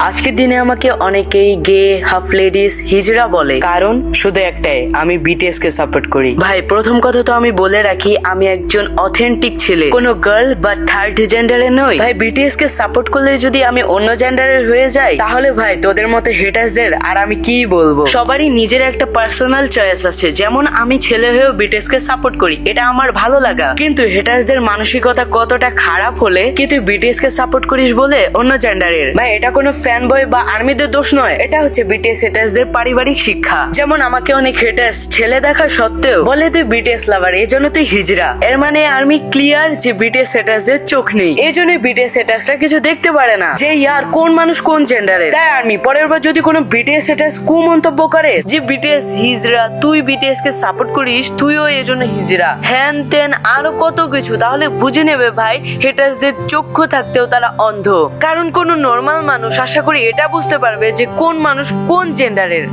আজকের দিনে আমাকে অনেকেই গে, হাফ লেডিস, হিজড়া বলে, কারণ শুধু একটাই, আমি বিটিএস কে সাপোর্ট করি। ভাই প্রথম কথা তো আমি বলে রাখি, আমি একজন অথেন্টিক ছেলে, কোনো গার্ল বা থার্ড জেন্ডারের নই। ভাই বিটিএস কে সাপোর্ট করলে যদি আমি অন্য জেন্ডারের হয়ে যাই, তাহলে ভাই তোদের মতো হেটার্সদের আর আমি কি বলবো। সবারই নিজের একটা পার্সোনাল চয়েস আছে, যেমন আমি ছেলে হয়েও বিটিএস কে সাপোর্ট করি, এটা আমার ভালো লাগা। কিন্তু হেটার্সদের মানসিকতা কতটা খারাপ হলে কি তুই বিটিএস কে সাপোর্ট করিস বলে অন্য জেন্ডারের। ভাই এটা কোনো ফ্যান বয় বা আর্মিদের দোষ নয়, এটা হচ্ছে বিটিএস হেটার্সদের পারিবারিক শিক্ষা। যেমন আমাকে অনেক হেটার্স ছেলে দেখা সত্ত্বেও বলে তুই বিটিএস লাভার, এই জন্য তুই হিজড়া। এর মানে আর্মি ক্লিয়ার যে বিটিএস হেটার্সদের চোখ নেই, এই জন্য বিটিএস হেটার্সরা কিছু দেখতে পারে না যে ইয়ার কোন মানুষ কোন জেন্ডারের। তাই আর্মি পরের বার যদি কোনো বিটিএস হেটার্স কুমন্তব্য করে যে বিটিএস হিজড়া, তুই বিটিএস কে সাপোর্ট করিস, তুইও এই জন্য হিজড়া, হ্যান তেন আরো কত কিছু, তাহলে বুঝে নেবে ভাই হেটার্সদের চক্ষু থাকতেও তারা অন্ধ। কারণ কোন নর্মাল মানুষ আশা করি এটা বুঝতে পারবে যে কোন মানুষ কোন জেন্ডারের।